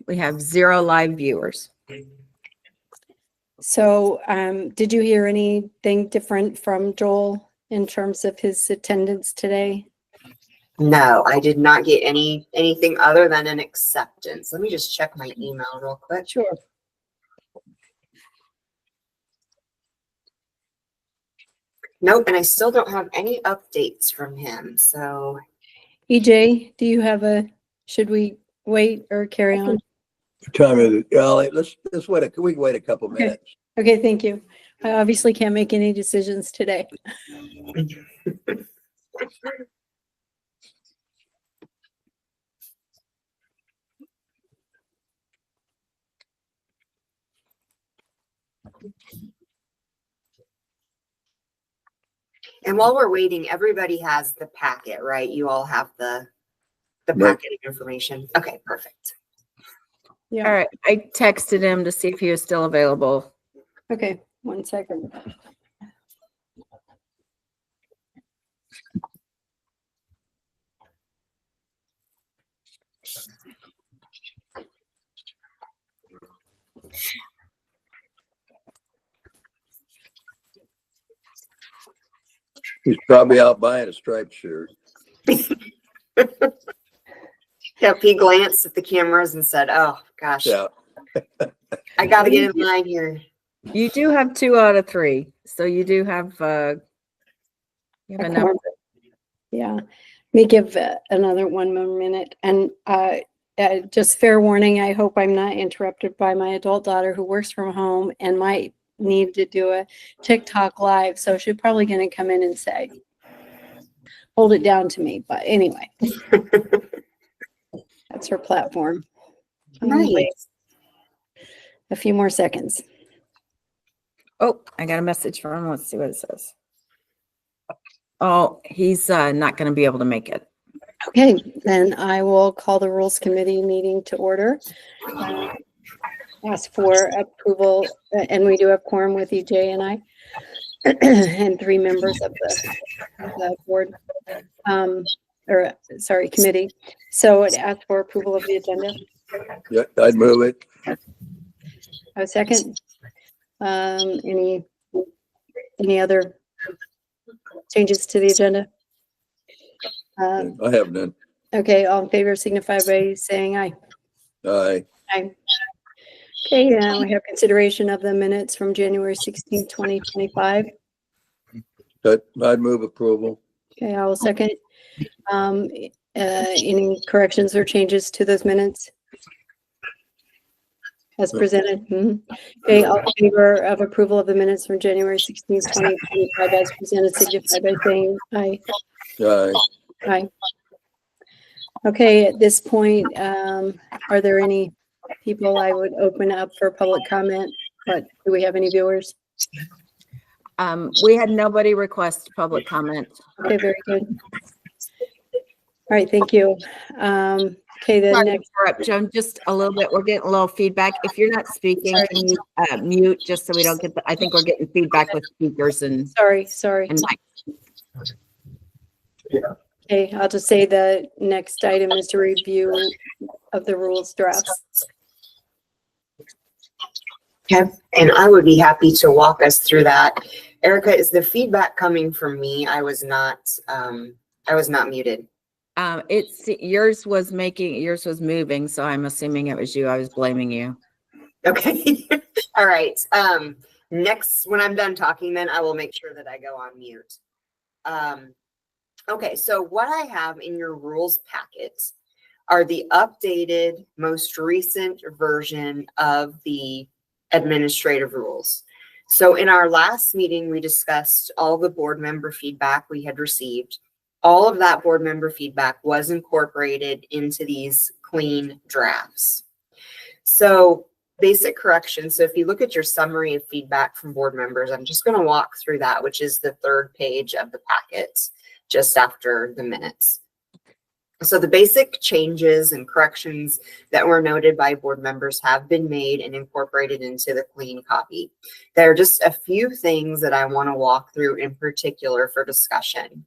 We have 0 live viewers. So, did you hear anything different from Joel in terms of his attendance today? No, I did not get anything other than an acceptance. Let me just check my email real quick. Sure. Nope, and I still don't have any updates from him. So EJ, do you have should we wait or carry on? What time is it? Yeah, let's wait. We can wait a couple Okay. minutes. Okay, thank you. I obviously can't make any decisions today. and while we're waiting, everybody has the packet, right? You all have the Right. packet of information. Okay, perfect. Yeah. All right. I texted him to see if he was still available. Okay, 1 second. He's probably out buying a striped shirt. Yep, he glanced at the cameras and said, "Oh gosh, Yeah. I got to get in line here." You do have 2 out of 3. So you do have, you have A enough. quorum. Yeah, let me give another 1 more minute. And just fair warning, I hope I'm not interrupted by my adult daughter who works from home and might need to do a TikTok live. So she's probably going to come in and say, hold it down to me. But anyway, that's her platform. I'm gonna wait Nice. a few more seconds. Oh, I got a message from him. Let's see what it says. Oh, he's not going to be able to make it. Okay, then I will call the Rules Committee meeting to order. Ask for approval, and we do have quorum with EJ and I, and 3 members of the board, committee. So I'd ask for approval of the agenda. Yeah, I'd move it. A second. Any other changes to the agenda? I have none. Okay, all in favor signify by saying aye. Aye. Aye. Okay, now we have consideration of the minutes from January 16th, 2025. I'd move approval. Okay, I will second. Any corrections or changes to those minutes? As presented? Mhm. Okay, all in favor of approval of the minutes from January 16th, 2025 as presented signify by saying aye. Aye. Aye. Okay, at this point, are there any people I would open up for public comment? But do we have any viewers? We had nobody request public comment. Okay, very good. All right, thank you. Okay, the Sorry to next, interrupt, Joan, just a little bit. We're getting a little feedback. If you're not speaking, can you mute just so we don't get I think we're getting feedback with speakers and sorry. mics. Okay, I'll just say the next item is to review of the rules drafts. Okay, and I would be happy to walk us through that. Erica, is the feedback coming from me? I was not muted. Yours was moving, so I'm assuming it was you. I was blaming you. Okay. All right. Next, when I'm done talking, then I will make sure that I go on mute. Okay, so what I have in your rules packet are the updated, most recent version of the administrative rules. So in our last meeting, we discussed all the board member feedback we had received. All of that board member feedback was incorporated into these clean drafts. So basic corrections. So if you look at your summary of feedback from board members, I'm just going to walk through that, which is the 3rd page of the packet, just after the minutes. So the basic changes and corrections that were noted by board members have been made and incorporated into the clean copy. There are just a few things that I want to walk through in particular for discussion.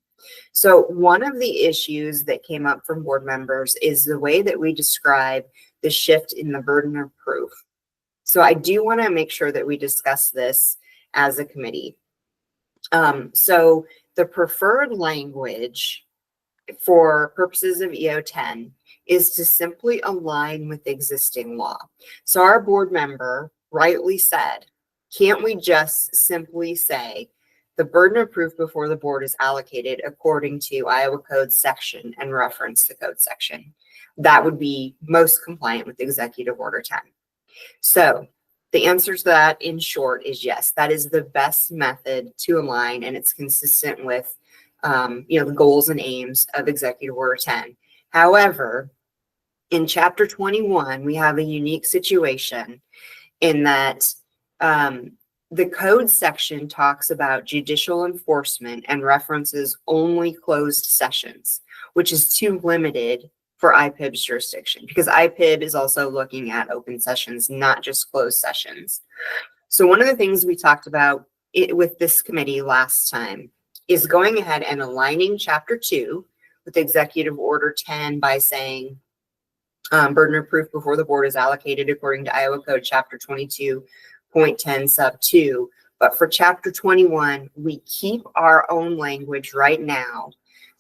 So one of the issues that came up from board members is the way that we describe the shift in the burden of proof. So I do want to make sure that we discuss this as a committee. So the preferred language for purposes of EO10 is to simply align with existing law. So our board member rightly said, can't we just simply say the burden of proof before the board is allocated according to Iowa Code section and reference the code section? That would be most compliant with Executive Order 10. So the answer to that in short is yes, that is the best method to align, and it's consistent with the goals and aims of Executive Order 10. However, in Chapter 21, we have a unique situation in that the code section talks about judicial enforcement and references only closed sessions, which is too limited for IPIB's jurisdiction, because IPIB is also looking at open sessions, not just closed sessions. So one of the things we talked about with this committee last time is going ahead and aligning Chapter 2 with Executive Order 10 by saying burden of proof before the board is allocated according to Iowa Code Chapter 22.10 sub 2. But for Chapter 21, we keep our own language right now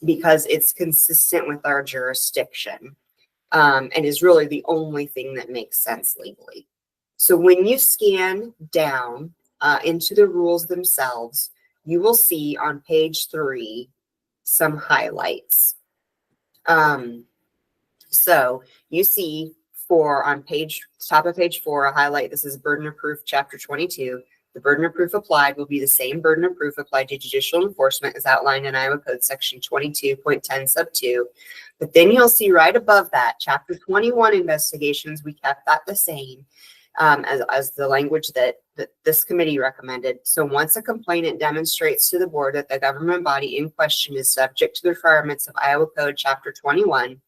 because it's consistent with our jurisdiction and is really the only thing that makes sense legally. So when you scan down into the rules themselves, you will see on page 3 some highlights. So you see on top of page 4, a highlight. This is burden of proof, Chapter 22. The burden of proof applied will be the same burden of proof applied to judicial enforcement as outlined in Iowa Code Section 22.10 sub 2. But then you'll see right above that, Chapter 21 investigations, we kept that the same as the language that this committee recommended. So once a complainant demonstrates to the board that the government body in question is subject to the requirements of Iowa Code Chapter 21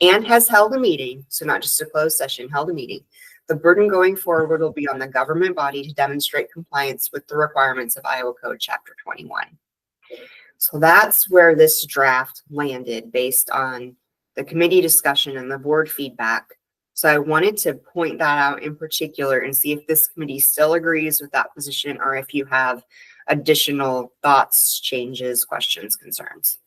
and has held a meeting, so not just a closed session, held a meeting, the burden going forward will be on the government body to demonstrate compliance with the requirements of Iowa Code Chapter 21. So that's where this draft landed based on the committee discussion and the board feedback. So I wanted to point that out in particular and see if this committee still agrees with that position or if you have additional thoughts, changes, questions, concerns.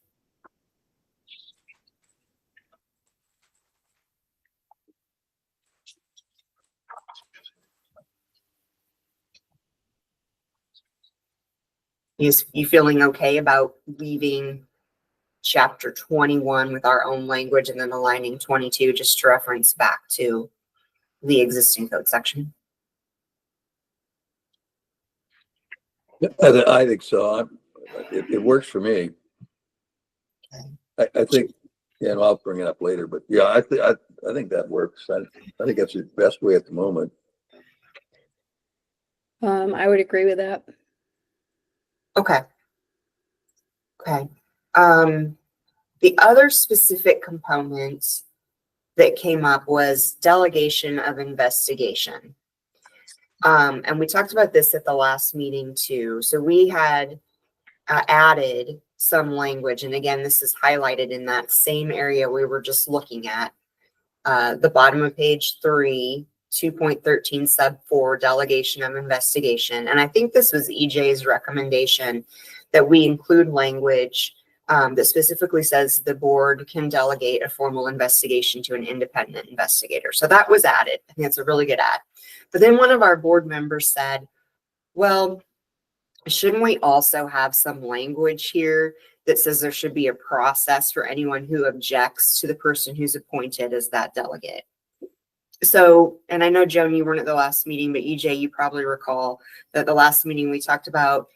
You feeling okay about leaving Chapter 21 with our own language and then aligning 22 just to reference back to the existing code section? I think so. It works for me. I think, and I'll bring it up later, but yeah, I think that works. I think that's the best way at the moment. I would agree with that. Okay. The other specific component that came up was delegation of investigation. And we talked about this at the last meeting too. So we had added some language, and again, this is highlighted in that same area we were just looking at, the bottom of page 3, 2.13 sub 4, delegation of investigation. And I think this was EJ's recommendation that we include language that specifically says the board can delegate a formal investigation to an independent investigator. So that was added. I think it's a really good add. But then one of our board members said, well, shouldn't we also have some language here that says there should be a process for anyone who objects to the person who's appointed as that delegate? So, and I know, Joan, you weren't at the last meeting, but EJ, you probably recall that the last meeting we talked about,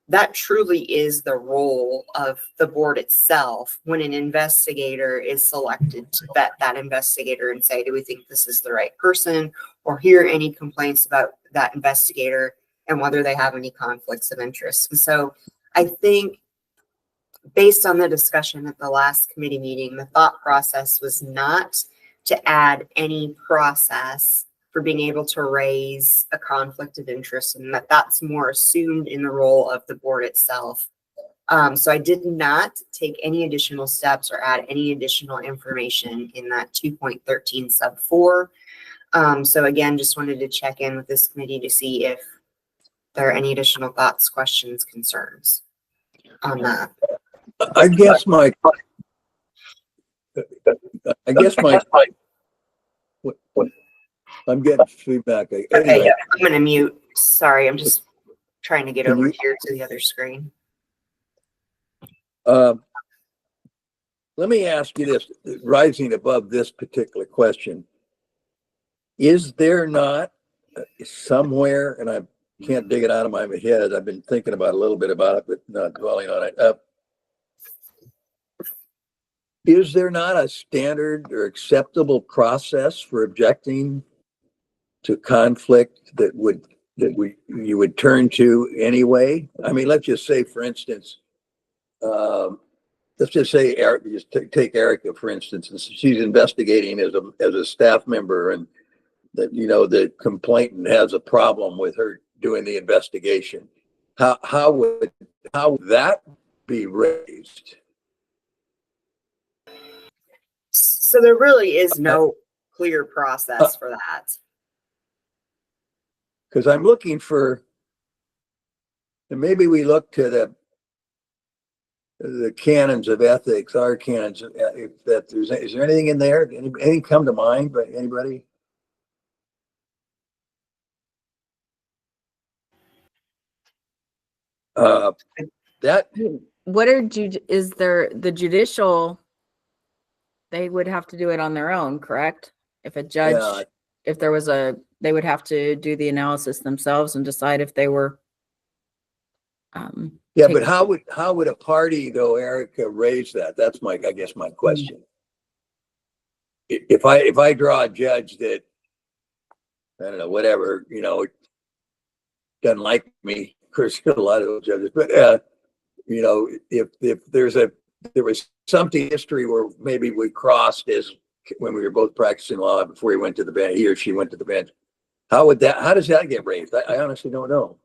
that truly is the role of the board itself when an investigator is selected to vet that investigator and say, do we think this is the right person, or hear any complaints about that investigator and whether they have any conflicts of interest. And so I think based on the discussion at the last committee meeting, the thought process was not to add any process for being able to raise a conflict of interest, and that's more assumed in the role of the board itself. So I did not take any additional steps or add any additional information in that 2.13 sub 4. So again, just wanted to check in with this committee to see if there are any additional thoughts, questions, concerns on that. I guess my, I'm getting feedback. Okay, Anyway, I'm gonna mute. Sorry, I'm just trying to get Can over you- here to the other screen. let me ask you this, rising above this particular question. Is there not somewhere, and I can't dig it out of my head, I've been thinking about a little bit about it, but not dwelling on it. Is there not a standard or acceptable process for objecting to conflict that you would turn to anyway? I mean, let's just say, for instance, let's just say Eric, just take Erica, for instance, and she's investigating as a staff member, and that, the complainant has a problem with her doing the investigation. How would that be raised? So there really is no clear process for that. Because I'm looking for, and maybe we look to the canons of ethics, our canons, if that is there anything in there? Anything come to mind by anybody? That What is there, the judicial, they would have to do it on their own, correct? If a judge, Yeah. if there was they would have to do the analysis themselves and decide if they were. Yeah, but how would a party though, Erica, raise that? That's I guess my question. If I draw a judge that, I don't know, whatever, doesn't like me, of course, a lot of those judges, but if there was something in history where maybe we crossed as when we were both practicing law before he went to the bench, he or she went to the bench, how does that get raised? I honestly don't know.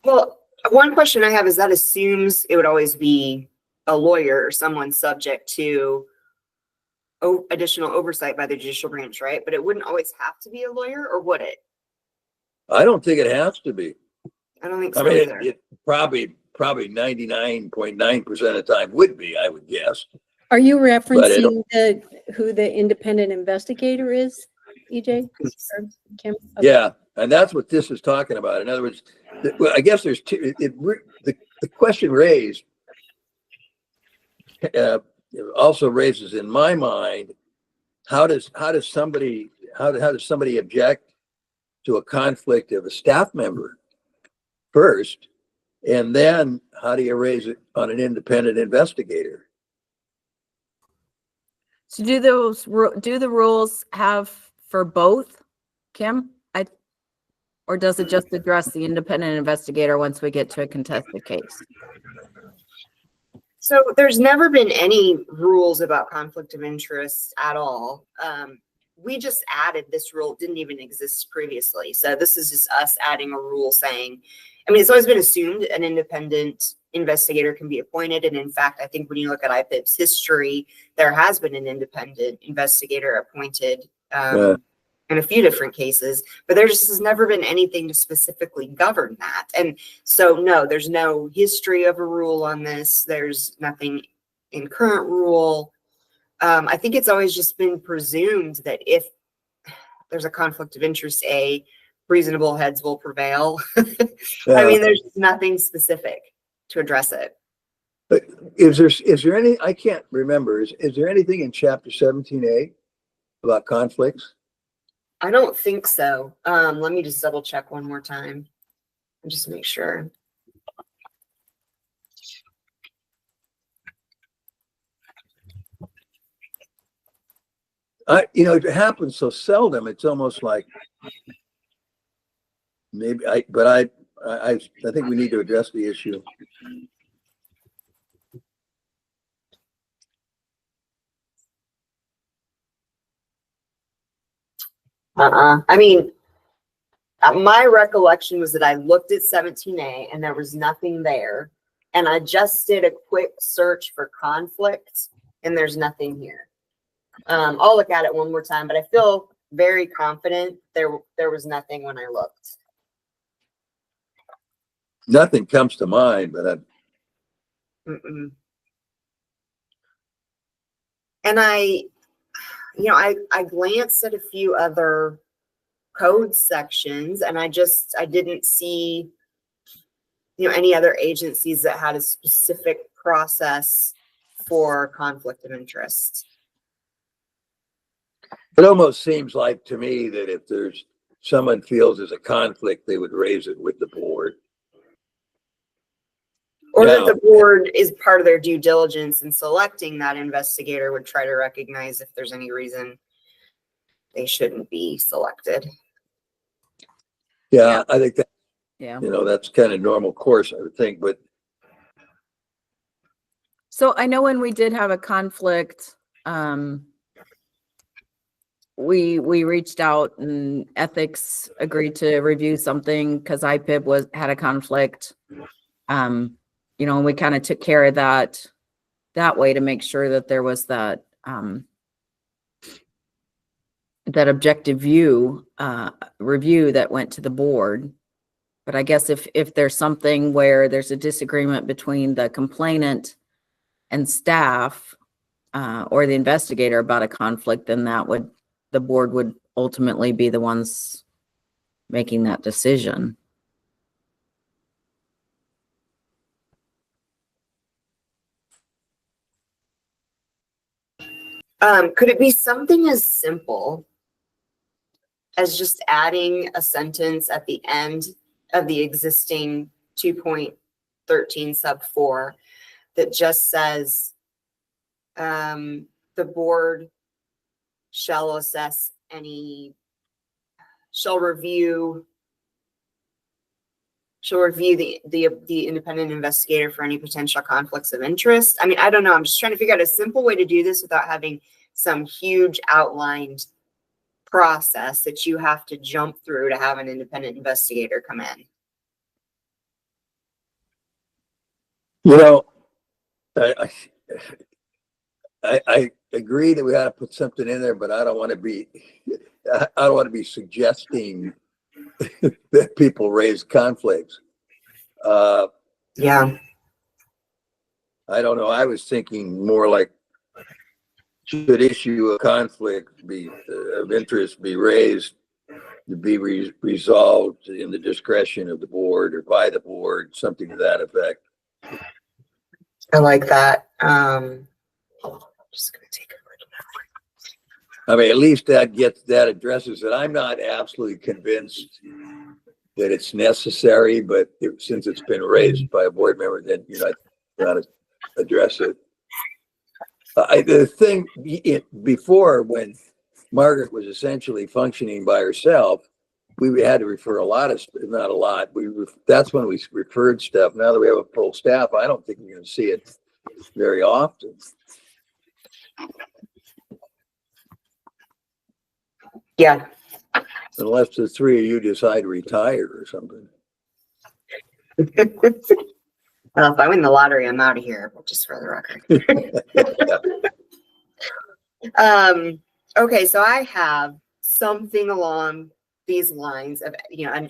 Well, one question I have is that assumes it would always be a lawyer or someone subject to additional oversight by the judicial branch, right? But it wouldn't always have to be a lawyer, or would it? I don't think it has to be. I don't think I so mean, either. it probably 99.9% of the time would be, I would guess. Are you referencing who the independent investigator is, EJ? Or Kim? Okay. Yeah, and that's what this is talking about. In other words, I guess there's two. The question raised also raises in my mind, how does somebody object to a conflict of a staff member first, and then how do you raise it on an independent investigator? So do the rules have for both, Kim? Or does it just address the independent investigator once we get to a contested case? So there's never been any rules about conflict of interest at all. We just added this rule. It didn't even exist previously. So this is just us adding a rule saying, I mean, it's always been assumed an independent investigator can be appointed. And in fact, I think when you look at IPIP's history, there has been an independent investigator appointed in a few different cases, but there just has never been anything to specifically govern that. And so, no, there's no history of a rule on this. There's nothing in current rule. I think it's always just been presumed that if there's a conflict of interest, reasonable heads will prevail. I mean, there's nothing specific to address it. But is there any, I can't remember, is there anything in chapter 17A about conflicts? I don't think so. Let me just double check one more time and just make sure. It happens so seldom. It's almost like maybe I think we need to address the issue. I mean, my recollection was that I looked at 17A and there was nothing there. And I just did a quick search for conflict and there's nothing here. I'll look at it one more time, but I feel very confident there was nothing when I looked. Nothing comes to mind, but Mm-mm. And I glanced at a few other code sections and I didn't see, any other agencies that had a specific process for conflict of interest. it almost seems like to me that if there's someone feels there's a conflict, they would raise it with the board. Or that Now- the board is part of their due diligence in selecting that investigator would try to recognize if there's any reason they shouldn't be selected. Yeah, I think that, Yeah. that's kind of normal course, I would think, but So I know when we did have a conflict, we reached out and ethics agreed to review something because IPIB had a conflict. And we kind of took care of that way to make sure that there was that objective review that went to the board. But I guess if there's something where there's a disagreement between the complainant and staff or the investigator about a conflict, then the board would ultimately be the ones making that decision. Could it be something as simple as just adding a sentence at the end of the existing 2.13 sub 4 that just says the board shall review the independent investigator for any potential conflicts of interest. I mean, I don't know. I'm just trying to figure out a simple way to do this without having some huge outlined process that you have to jump through to have an independent investigator come in. I agree that we ought to put something in there, but I don't want to be suggesting that people raise conflicts. Yeah. I don't know. I was thinking more like, should issue of conflict of interest be raised to be resolved in the discretion of the board or by the board, something to that effect. I like that. Just gonna take a look. I mean, at least that addresses it. I'm not absolutely convinced that it's necessary, but since it's been raised by a board member, then I gotta address it. The thing before, when Margaret was essentially functioning by herself, we had to refer not a lot. That's when we referred stuff. Now that we have a full staff, I don't think we're going to see it very often. Yeah. Unless the three of you decide to retire or something. Well, if I win the lottery, I'm out of here, just for the record. Okay, so I have something along these lines of,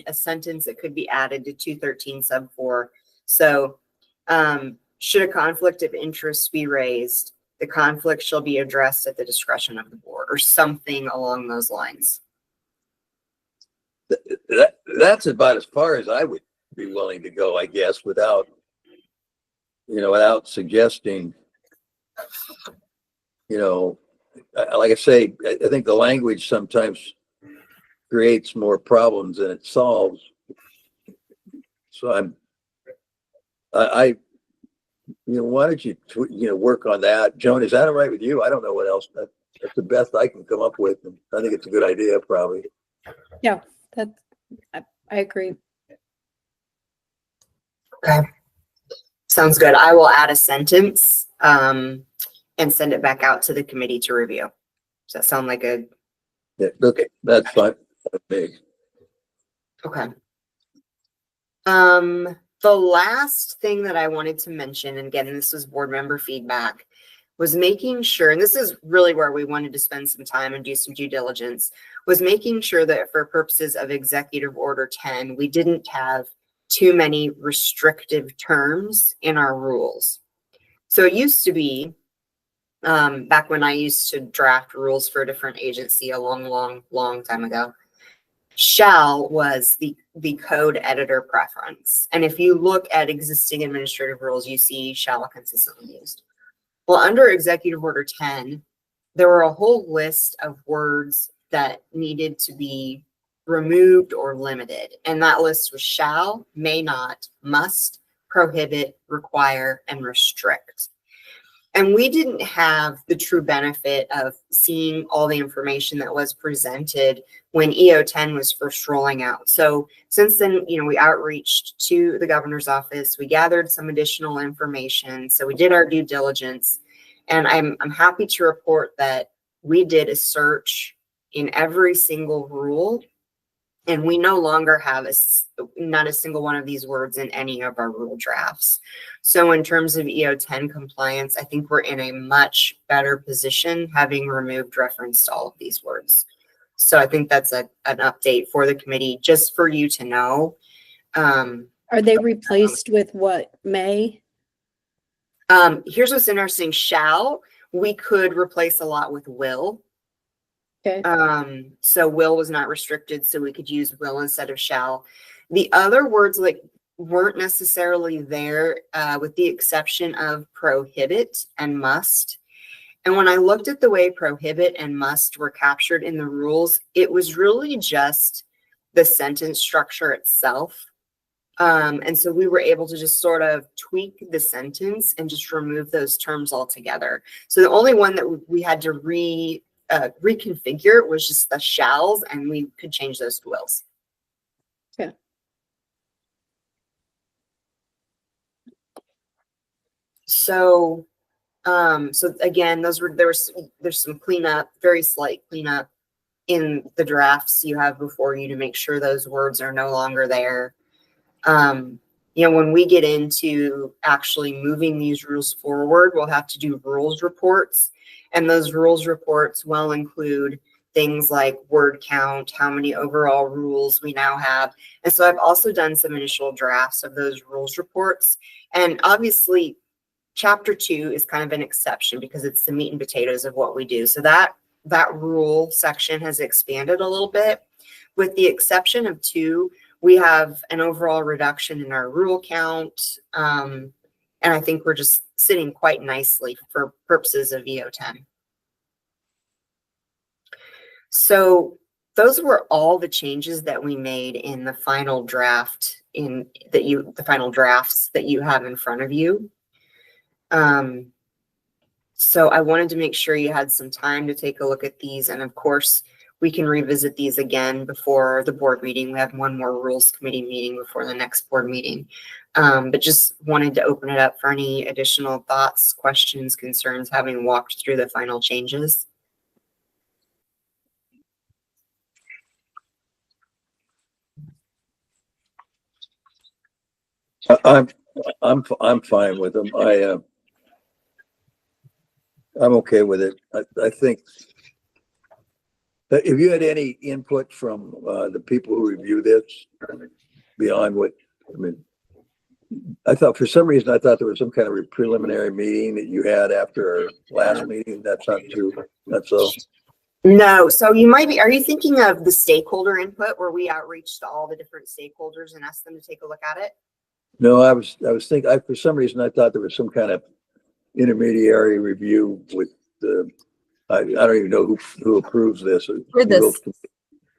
a sentence that could be added to 213 sub 4. So, should a conflict of interest be raised, the conflict shall be addressed at the discretion of the board, or something along those lines. That's about as far as I would be willing to go, I guess, without suggesting, like I say, I think the language sometimes creates more problems than it solves. So why don't you, work on that? Joan, is that all right with you? I don't know what else. That's the best I can come up with. And I think it's a good idea, probably. Yeah, I agree. Okay. Sounds good. I will add a sentence and send it back out to the committee to review. Does that sound like a... Yeah, okay, that's fine. Okay. Okay. The last thing that I wanted to mention, and again, this was board member feedback, was making sure, and this is really where we wanted to spend some time and do some due diligence, was making sure that for purposes of Executive Order 10, we didn't have too many restrictive terms in our rules. So it used to be, back when I used to draft rules for a different agency a long time ago, shall was the code editor preference. And if you look at existing administrative rules, you see shall consistently used. Well, under Executive Order 10, there were a whole list of words that needed to be removed or limited. And that list was shall, may not, must, prohibit, require, and restrict. And we didn't have the true benefit of seeing all the information that was presented when EO10 was first rolling out. So since then, we outreached to the governor's office, we gathered some additional information. So we did our due diligence, and I'm happy to report that we did a search in every single rule, and we no longer have not a single one of these words in any of our rule drafts. So in terms of EO10 compliance, I think we're in a much better position, having removed reference to all of these words. So I think that's an update for the committee, just for you to know. Are they replaced with what, may? Here's what's interesting. Shall, we could replace a lot with will. Okay. So will was not restricted, so we could use will instead of shall. The other words weren't necessarily there, with the exception of prohibit and must. And when I looked at the way prohibit and must were captured in the rules, it was really just the sentence structure itself. And so we were able to just sort of tweak the sentence and just remove those terms altogether. So the only one that we had to reconfigure was just the shalls, and we could change those to wills. Okay. So again, there's some cleanup, very slight cleanup in the drafts you have before you to make sure those words are no longer there. When we get into actually moving these rules forward, we'll have to do rules reports, and those rules reports will include things like word count, how many overall rules we now have. And so I've also done some initial drafts of those rules reports. And obviously, Chapter 2 is kind of an exception because it's the meat and potatoes of what we do. So that rule section has expanded a little bit. With the exception of 2, we have an overall reduction in our rule count. And I think we're just sitting quite nicely for purposes of EO10. So those were all the changes that we made in the final draft the final drafts that you have in front of you. So I wanted to make sure you had some time to take a look at these. And of course, we can revisit these again before the board meeting. We have one more rules committee meeting before the next board meeting. But just wanted to open it up for any additional thoughts, questions, concerns, having walked through the final changes. I'm fine with them. I'm okay with it. I think that if you had any input from the people who review this beyond what, I thought for some reason, I thought there was some kind of a preliminary meeting that you had after our last meeting. That's not true. That's all. No. So you might be, are you thinking of the stakeholder input where we outreach to all the different stakeholders and ask them to take a look at it? No, I was thinking, for some reason, I thought there was some kind of intermediary review with the, I don't even know who approves this. For this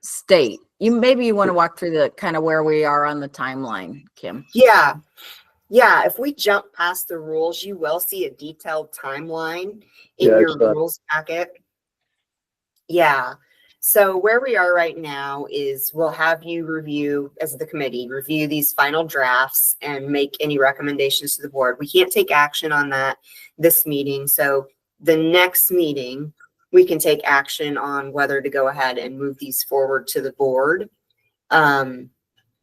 state, maybe you want to walk through the kind of where we are on the timeline, Kim. Yeah. If we jump past the rules, you will see a detailed timeline in your rules packet. Yeah. So where we are right now is we'll have you review, as the committee, review these final drafts and make any recommendations to the board. We can't take action on that this meeting. So the next meeting, we can take action on whether to go ahead and move these forward to the board. And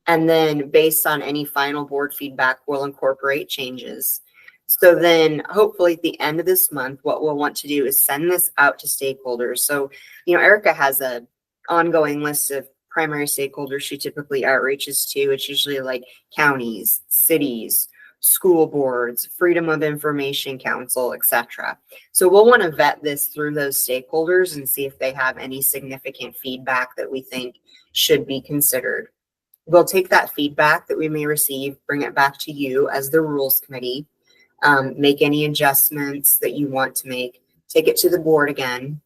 then based on any final board feedback, we'll incorporate changes. So then hopefully at the end of this month, what we'll want to do is send this out to stakeholders. So, Erica has a ongoing list of primary stakeholders she typically outreaches to. It's usually like counties, cities, school boards, Freedom of Information Council, etc. So we'll want to vet this through those stakeholders and see if they have any significant feedback that we think should be considered. We'll take that feedback that we may receive, bring it back to you as the rules committee, make any adjustments that you want to make, take it to the board again,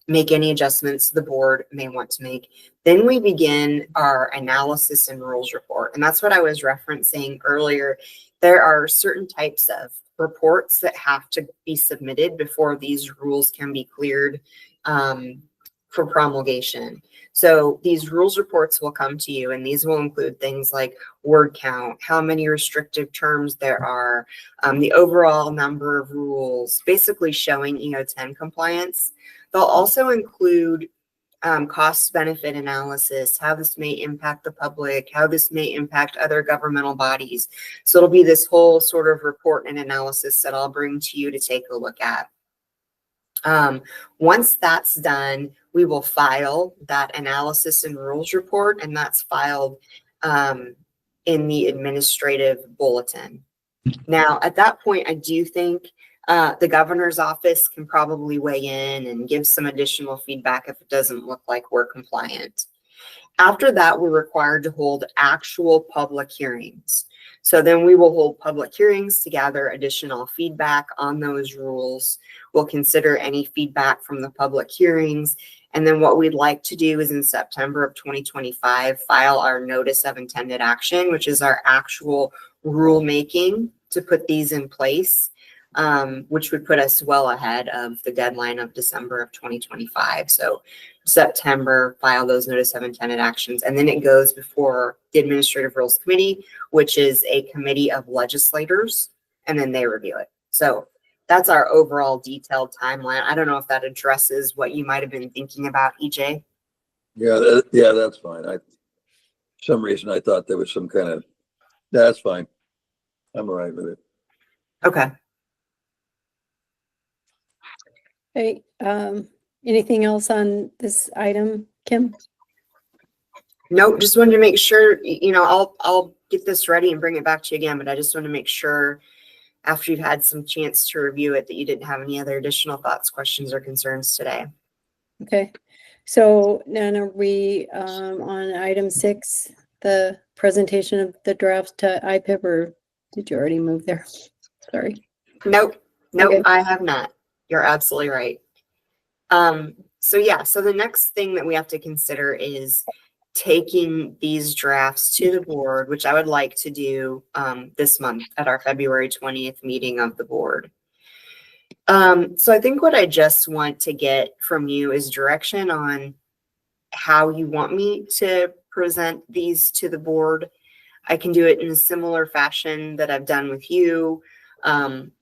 make any adjustments the board may want to make. Then we begin our analysis and rules report. And that's what I was referencing earlier. There are certain types of reports that have to be submitted before these rules can be cleared for promulgation. So these rules reports will come to you, and these will include things like word count, how many restrictive terms there are, the overall number of rules, basically showing EO10 compliance. They'll also include cost benefit analysis, how this may impact the public, how this may impact other governmental bodies. So it'll be this whole sort of report and analysis that I'll bring to you to take a look at. Once that's done, we will file that analysis and rules report, and that's filed in the administrative bulletin. Now, at that point, I do think the governor's office can probably weigh in and give some additional feedback if it doesn't look like we're compliant. After that, we're required to hold actual public hearings. So then we will hold public hearings to gather additional feedback on those rules. We'll consider any feedback from the public hearings. And then what we'd like to do is in September of 2025, file our notice of intended action, which is our actual rulemaking to put these in place, which would put us well ahead of the deadline of December of 2025. So September, file those notice of intended actions, and then it goes before the Administrative Rules Committee, which is a committee of legislators, and then they review it. So that's our overall detailed timeline. I don't know if that addresses what you might have been thinking about, EJ. Yeah, that's fine. For some reason I thought there was some kind of, that's fine. I'm all right with it. Okay. Hey, anything else on this item, Kim? Nope, just wanted to make sure, I'll get this ready and bring it back to you again, but I just want to make sure after you've had some chance to review it that you didn't have any other additional thoughts, questions, or concerns today. Okay, so then are we on item 6, the presentation of the draft to IPIP, or did you already move there? Sorry. Nope, Okay. I have not. You're absolutely right. So the next thing that we have to consider is taking these drafts to the board, which I would like to do this month at our February 20th meeting of the board. So I think what I just want to get from you is direction on how you want me to present these to the board. I can do it in a similar fashion that I've done with you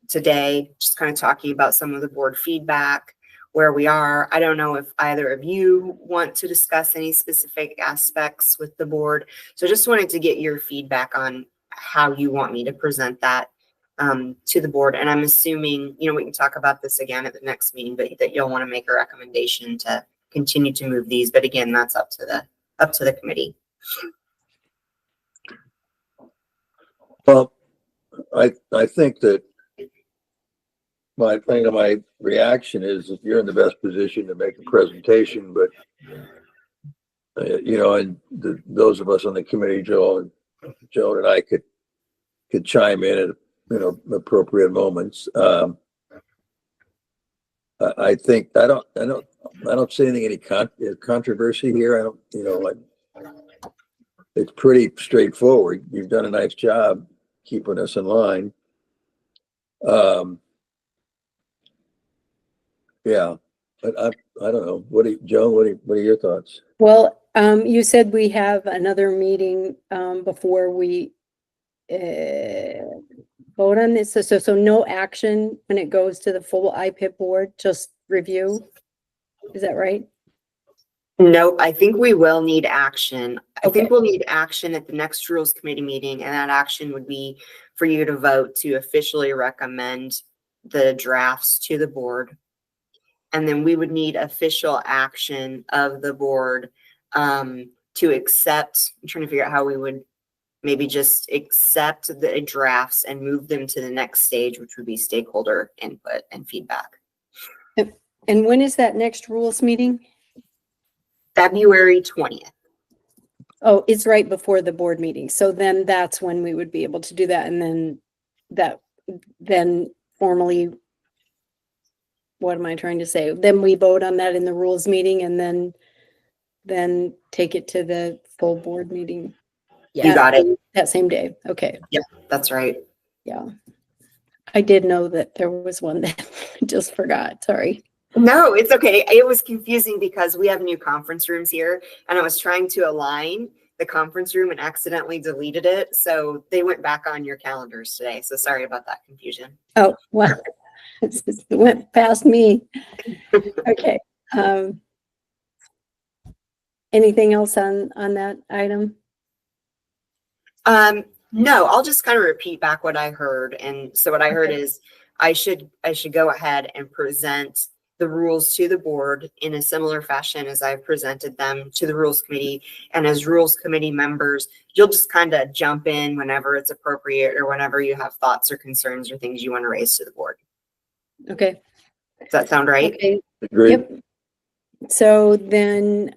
today, just kind of talking about some of the board feedback, where we are. I don't know if either of you want to discuss any specific aspects with the board. So just wanted to get your feedback on how you want me to present that to the board. And I'm assuming, we can talk about this again at the next meeting, but that you'll want to make a recommendation to continue to move these. But again, that's up to the committee. Well, I think that my reaction is that you're in the best position to make a presentation, but and those of us on the committee, Joan and I could chime in at appropriate moments. I think I don't see any controversy here. It's pretty straightforward. You've done a nice job keeping us in line. Yeah, but I don't know. Joan, what are your thoughts? Well, you said we have another meeting before we vote on this. So no action when it goes to the full IPIP board, just review. Is that right? Nope, I think we will need action. I Okay. think we'll need action at the next rules committee meeting, and that action would be for you to vote to officially recommend the drafts to the board. And then we would need official action of the board to accept. I'm trying to figure out how we would maybe just accept the drafts and move them to the next stage, which would be stakeholder input and feedback. And when is that next rules meeting? February 20th. Oh, it's right before the board meeting. So then that's when we would be able to do that. And then formally, what am I trying to say? Then we vote on that in the rules meeting and then take it to the full board meeting. You got it. That same day. Okay. That's right. Yeah. I did know that there was one that I just forgot. Sorry. No, it's okay. It was confusing because we have new conference rooms here and I was trying to align the conference room and accidentally deleted it. So they went back on your calendars today. So sorry about that confusion. Oh, well, it went past me. Okay. Anything else on that item? No, I'll just kind of repeat back what I heard. And so what I heard Okay. is I should go ahead and present the rules to the board in a similar fashion as I've presented them to the rules committee. And as rules committee members, you'll just kind of jump in whenever it's appropriate or whenever you have thoughts or concerns or things you want to raise to the board. Okay. Does that sound right? Okay. Agreed. Yep. So then,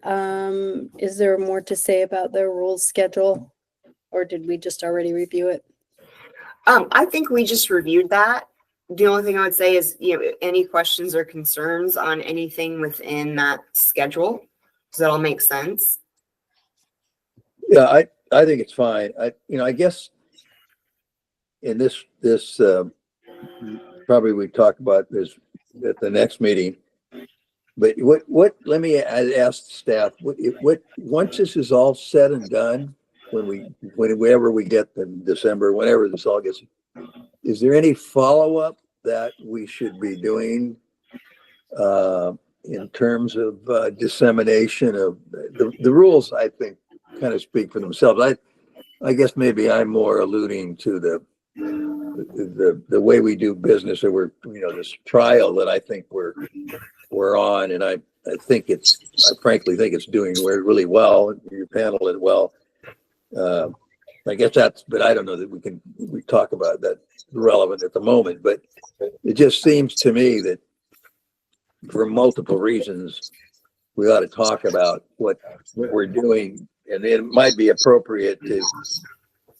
is there more to say about the rules schedule? Or did we just already review it? I think we just reviewed that. The only thing I would say is, any questions or concerns on anything within that schedule? Does that all make sense? Yeah, I think it's fine. I guess in this probably we talk about this at the next meeting. But let me ask the staff, once this is all said and done, whenever we get in December, whenever this all gets, is there any follow-up that we should be doing in terms of dissemination of the rules? I think kind of speak for themselves. I guess maybe I'm more alluding to the way we do business, or we're this trial that I think we're on, and I frankly think it's doing really well. You panel it well. I guess but I don't know that we talk about that relevant at the moment, but it just seems to me that for multiple reasons, we ought to talk about what we're doing, and it might be appropriate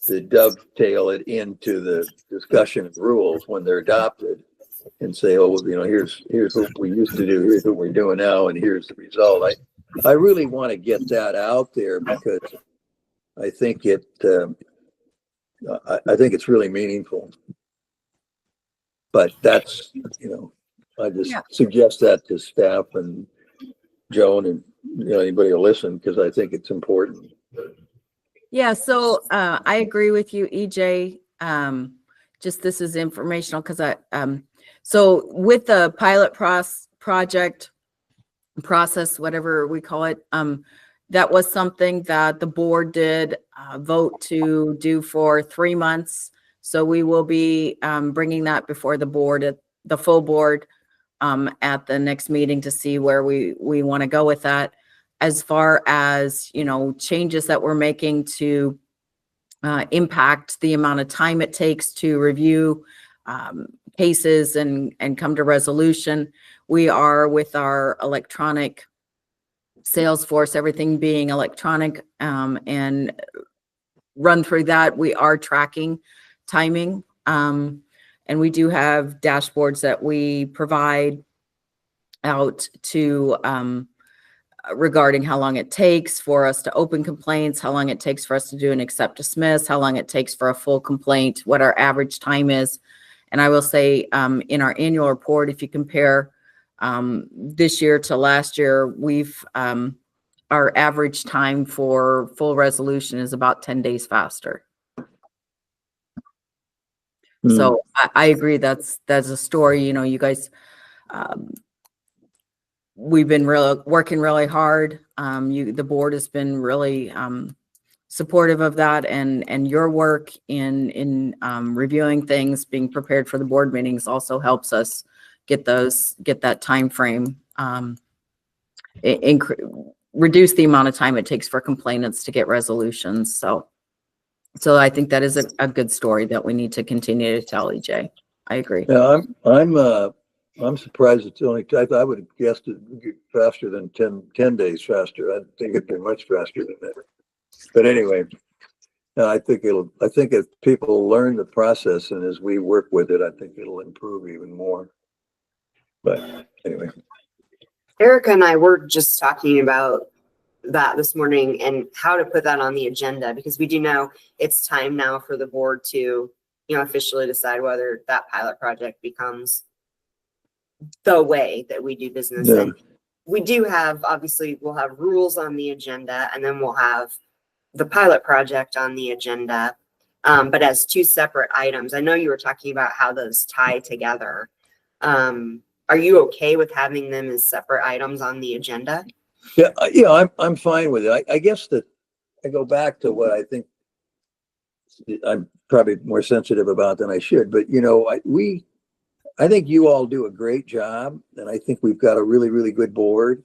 to dovetail it into the discussion of rules when they're adopted and say, oh, well, here's what we used to do, here's what we're doing now, and here's the result. I really want to get that out there because I think I think it's really meaningful. But that's, I just suggest that to staff and Joan and anybody will listen, because I think it's important. Yeah, so I agree with you, EJ. Just this is informational because so with the pilot project process, whatever we call it, that was something that the board did vote to do for 3 months. So we will be bringing that before the board, the full board, at the next meeting to see where we want to go with that. As far as, changes that we're making to impact the amount of time it takes to review cases and come to resolution. We are with our electronic Salesforce, everything being electronic, and run through that. We are tracking timing. And we do have dashboards that we provide out to regarding how long it takes for us to open complaints, how long it takes for us to do an accept dismiss, how long it takes for a full complaint, what our average time is. And I will say in our annual report, if you compare this year to last year, we've our average time for full resolution is about 10 days faster. So I agree. That's a story, you guys, we've been working really hard. The board has been really supportive of that, and your work in reviewing things, being prepared for the board meetings also helps us get that time frame, reduce the amount of time it takes for complainants to get resolutions. So I think that is a good story that we need to continue to tell, EJ. I agree. Yeah, I'm surprised it's only, I would have guessed it would get faster than 10 days faster. I think it'd be much faster than that. But anyway, I think if people learn the process and as we work with it, I think it'll improve even more. But anyway. Erica and I were just talking about that this morning and how to put that on the agenda, because we do know it's time now for the board to, officially decide whether that pilot project becomes the way that we do business. Yeah. And we do have, obviously, we'll have rules on the agenda, and then we'll have the pilot project on the agenda, but as two separate items. I know you were talking about how those tie together. Are you okay with having them as separate items on the agenda? Yeah, I'm fine with it. I guess that I go back to what I think I'm probably more sensitive about than I should, but I think you all do a great job, and I think we've got a really, really good board.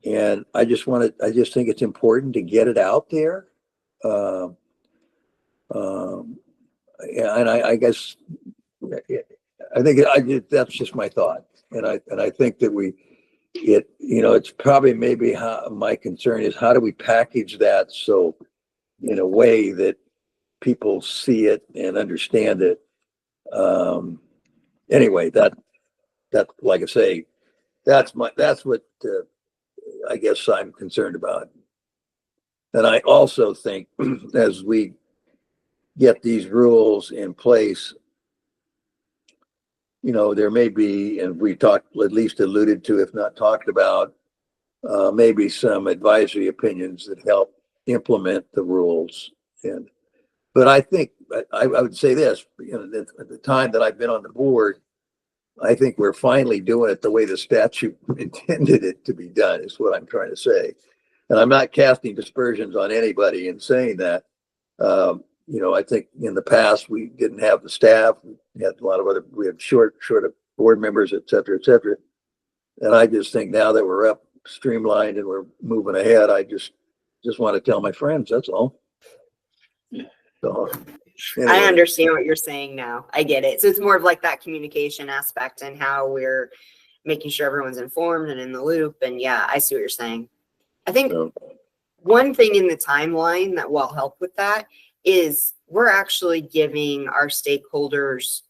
And I just think it's important to get it out there. Yeah, and I guess that's just my thought. And I think that it's probably maybe how my concern is, how do we package that so in a way that people see it and understand it. Anyway, that like I say, that's what I guess I'm concerned about. And I also think as we get these rules in place, there may be, and we talked, at least alluded to, if not talked about, maybe some advisory opinions that help implement the rules. But I think I would say this, at the time that I've been on the board, I think we're finally doing it the way the statute intended it to be done, is what I'm trying to say. And I'm not casting dispersions on anybody in saying that. I think in the past we didn't have the staff. We had we had short of board members, et cetera, et cetera. And I just think now that we're up streamlined and we're moving ahead, I just want to tell my friends, that's all. So, anyway. I understand what you're saying now. I get it. So it's more of like that communication aspect and how we're making sure everyone's informed and in the loop. And yeah, I see what you're saying. I think one thing in the timeline that will help with that is we're actually giving our stakeholders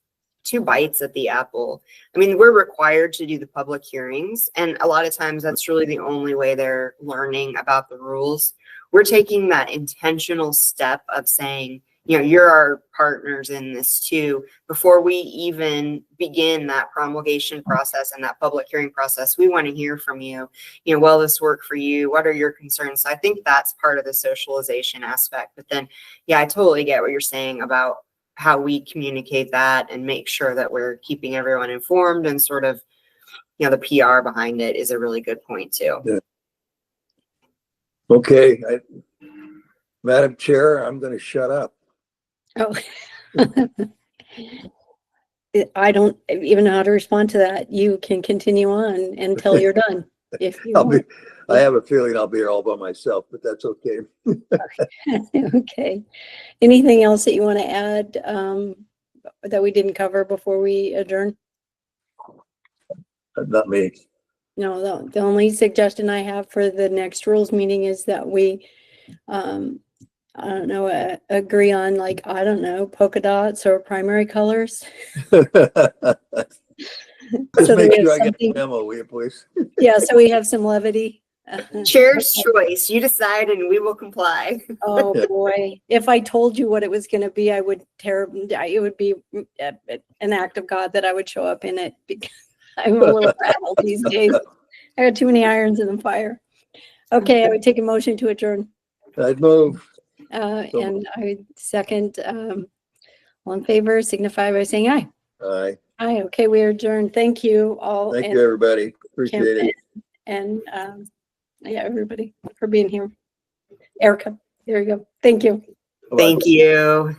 2 bites at the apple. I mean, we're required to do the public hearings, and a lot of times that's really the only way they're learning about the rules. We're taking that intentional step of saying, you're our partners in this too. Before we even begin that promulgation process and that public hearing process, we want to hear from you. Will this work for you? What are your concerns? So I think that's part of the socialization aspect. But then, yeah, I totally get what you're saying about how we communicate that and make sure that we're keeping everyone informed, and sort of, the PR behind it is a really good point too. Yeah. Okay, Madam Chair, I'm going to shut up. Oh, I don't even know how to respond to that. You can continue on until you're done. If you want. I have a feeling I'll be here all by myself, but that's okay. Okay. Anything else that you want to add that we didn't cover before we adjourn? Not me. No, the only suggestion I have for the next rules meeting is that we, agree on, like, polka dots or primary colors. Just So make we have sure I get the something- memo, will you please? Yeah, so we have some levity. Chair's choice. You decide and we will comply. Oh, boy. If I told you what it was going to be, it would be an act of God that I would show up in it, because I'm a little rattled these days. I got too many irons in the fire. Okay, I would take a motion to adjourn. I'd move. And I second, all in favor, signify by saying aye. Aye. Aye, okay, we are adjourned. Thank you all. Thank you, everybody. Appreciate it. And, everybody for being here. Erica. There you go. Thank you. Thank you.